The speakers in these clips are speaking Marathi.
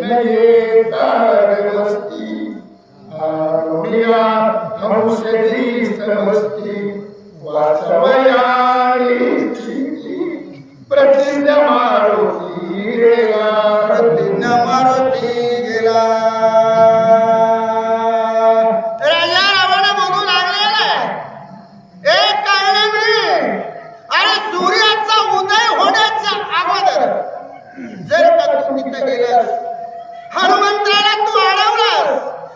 नये तारवस्ती आरोग्या औषधी समस्ती वाचवयाणी प्रतिज्ञा मारुती गेला प्रतिज्ञा मारुती गेला राजा रावण म्हणू लागलेला एक कारणाने अरे सूर्याचा उदय होण्याच्या अगोदर जर का तू तिथे गेलास हनुमंताला तू अडवलास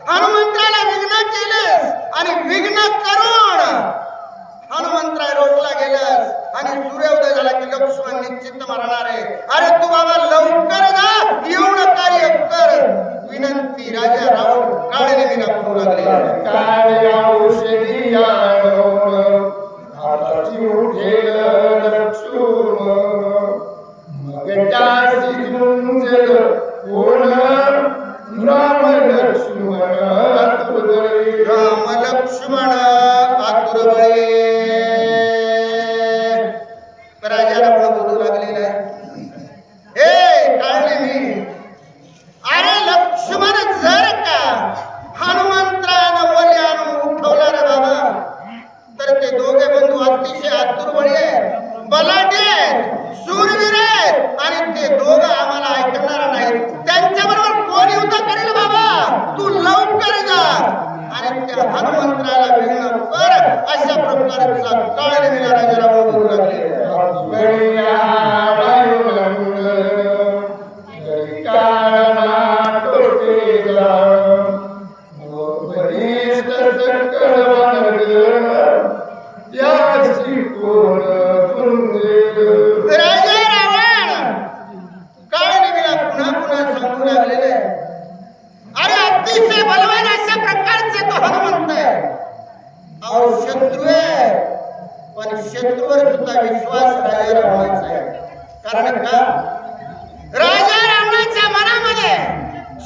हनुमंताला विघ्न केलेस आणि विघ्न करून हनुमंतराय रोखला गेलास आणि सूर्योदय झाला की लक्ष्मण निश्चित मरणार आहे अरे तू बाबा लवकर जा एवढं कार्य कर विनंती राजा रावण काळेने विना करू लागले काय औषधी आणून हाताची उठेल लक्ष्मण मग त्याची झुंजल कोण राम लक्ष्मण आतुरबळे राम लक्ष्मण आतुरबळे राजा रावण बोलू लागलेला आहे ए काळले मी अरे लक्ष्मण जर का हनुमंतरानं वली आणून उठवला रे बाबा तर ते दोघे बंधू अतिशय आतुरबळी आहेत बलाढ्य आहेत शूरवीर आहेत आणि ते दोघं आम्हाला ऐकणार नाहीत त्यांच्याबरोबर कोण युद्ध करेल बाबा तू लवकर जा आणि त्या हनुमंतराला विघ्न कर अशा प्रकारचा काळ नेला राजा रावण बोलू लागले राजा रावण काळ नेला पुन्हा पुन्हा सांगू लागलेले अरे अतिशय बलवान अशा प्रकारचे तो हनुमंत आहे अहो शत्रू आहे पण शत्रूवर सुद्धा विश्वास राजा रावणाचा आहे कारण का राजा रावणाच्या मनामध्ये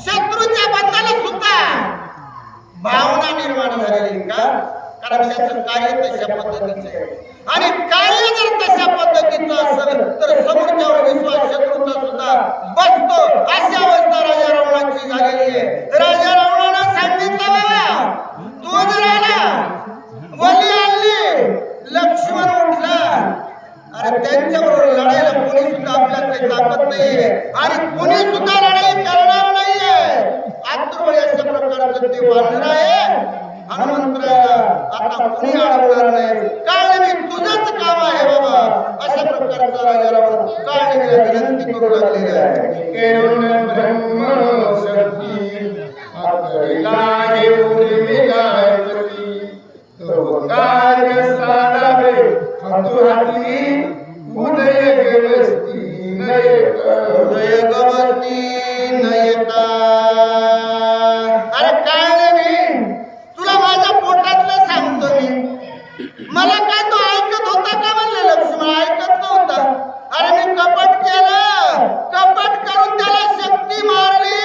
शत्रूच्या बद्दल सुद्धा भावना निर्माण झालेली का कारण त्याचं कार्य तशा पद्धतीचं आहे आणि कार्य जर तशा पद्धतीचं असेल तर समोरच्यावर विश्वास शत्रूचा सुद्धा बसतो अशी अवस्था राजा रावणाची झालेली आहे राजा रावणानं सांगितलं बाबा तू जर आला वली आणली लक्ष्मण उठला अरे त्यांच्याबरोबर लढायला कोणी सुद्धा आपल्याकडे ताकद नाहीये आणि कोणी सुद्धा लढाई करणार नाहीये आतुरबळी अशा प्रकारचं ते वानर आहे हनुमंतराला आता कोणी अडवणार नाही काळने तुझंच काम आहे बाबा अशा प्रकारचा राजा रावण काळनेला विनंती करू लागलेला आहे केरुण ब्रह्म शक्ती आपल्याला येऊन मिळाली तो कार्य साधावे हातोहाती उदय गवस्ती उदय गवस्ती नयता अरे काळने मी तुला माझ्या पोटातलं सांगतो मी मला काय तो ऐकत होता का म्हणलं लक्ष्मण ऐकत नव्हता अरे मी कपट केलं कपट करून त्याला शक्ती मारली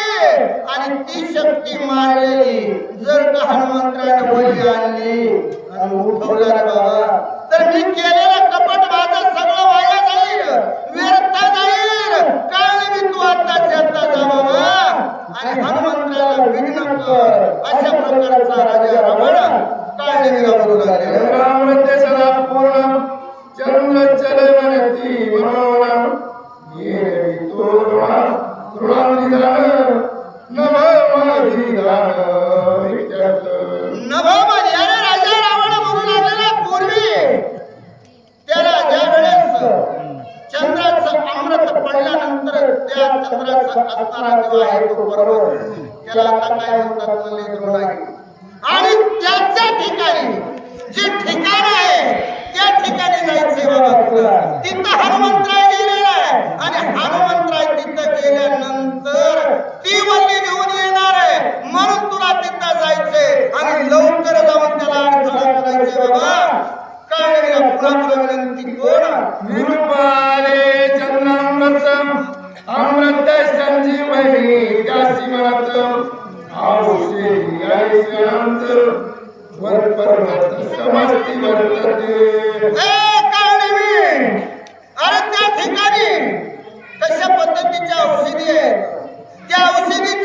आणि ती शक्ती मारलेली जर का हनुमंतराने वली आणली आणि उठवला रे बाबा तर मी केलेलं कपट माझं सगळं वाया जाईल व्यर्थ जाईल कारण मी तू आत्ताच आता जा बाबा आणि हनुमंतराला विघ्न कर अशा प्रकारचा राजा रावण काळनेला बोलू लागले रामरते सदा पूर्ण चंद्र चलवनती मनोरम ये तोरणा कृणानिधान नभमधिधान विख्यात नभमधी अरे राजा रावण बोलू लागलेला पूर्वी त्याला ज्या वेळेस चंद्राचं अमृत पडल्यानंतर त्या चंद्राचा असणारा जो आहे तो पर्वत त्याला आता काय म्हणतात म्हणले द्रोणागिरी आणि त्याच्या ठिकाणी जे ठिकाण आहे त्या ठिकाणी जायचे बाबा तुला तिथं हनुमंतराय गेलेला आहे आणि हनुमंतराय तिथं गेल्यानंतर ती वल्ली घेऊन येणार आहे म्हणून तुला तिथं जायचे आणि लवकर जाऊन त्याला अडथळा करायचे बाबा काळनेला पुन्हा तुला विनंती कोण निरुपाले चंद्रामृत अमृत संजीवनी त्यासी म्हणत औषधी ऐसंत वर पर्वत समस्ती वर्तते अरे त्या ठिकाणी कशा पद्धतीच्या औषधी आहेत त्या औषधी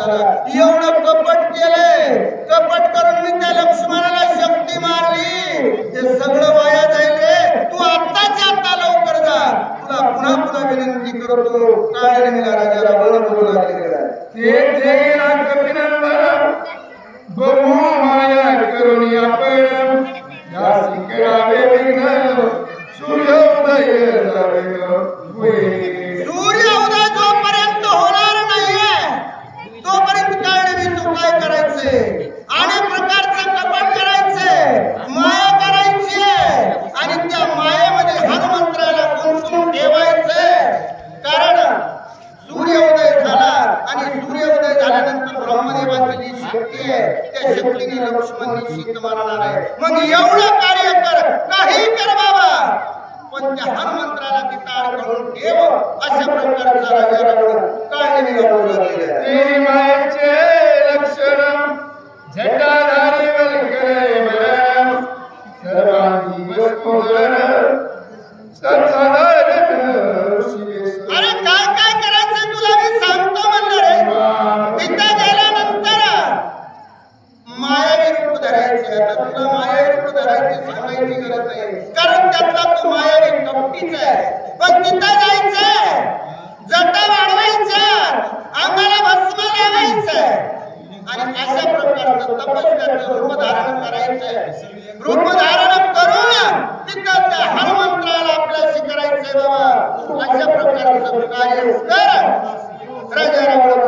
झाला. एवढं कपट केलंय, कपट करून मी त्या लक्ष्मणाला शक्ती मारली. हे सगळं वाया जाईल रे. तू आत्ताच्या आता लवकर जा. तुला पुन्हा पुन्हा विनंती करतो. काळ्या नेमीला राजा रावण बोलू लागले. तेथे कपिनंदन बहु माया करुणी आपण यासी करावे विघ्न सूर्योदय जावे होय. सूर्य उदय जोपर्यंत होणार नाहीये तोपर्यंत काळनेमी तू काय करायचे? अनेक प्रकारचं कपट करायचे, माया करायची आणि त्या मायेमध्ये हनुमंत्राला गुंतवून ठेवायचे. कारण सूर्योदय झाला आणि सूर्योदय झाल्यानंतर ब्रह्मदेवाची जी शक्ती आहे त्या शक्तीने लक्ष्मण निश्चित मारणार आहे. मग एवढं कार्य कर, काही कर बाबा, पण त्या हनुमंत्राला तिथं अडकवून ठेव. अशा प्रकारचा राजा रावण काळनेमीला बोलू लागलेला आहे. ते मायेचे लक्षण झटाधारी वल्कळे मरण सर्वांगी वस्तुधन सत्साधारण शिवेश. अरे काय काय करायचं तुला मी सांगतो म्हणलं रे. तिथं गेल्यानंतर मायावी रूप धरायचे. आता तुला मायावी रूप धरायची सांगायची गरज नाही, कारण त्यातला तू मायावी कपटीच आहे. पण तिथं जायचं, जटा वाढवायच्या, अंगाला भस्म लावायचं आणि अशा प्रकारचं तपस्याचं रूप धारण करायचं. रूप धारण करून तिथं त्या हनुमंत्राला आपल्याशी करायचंय बाबा. अशा प्रकारचं कार्य कर. राजा रावण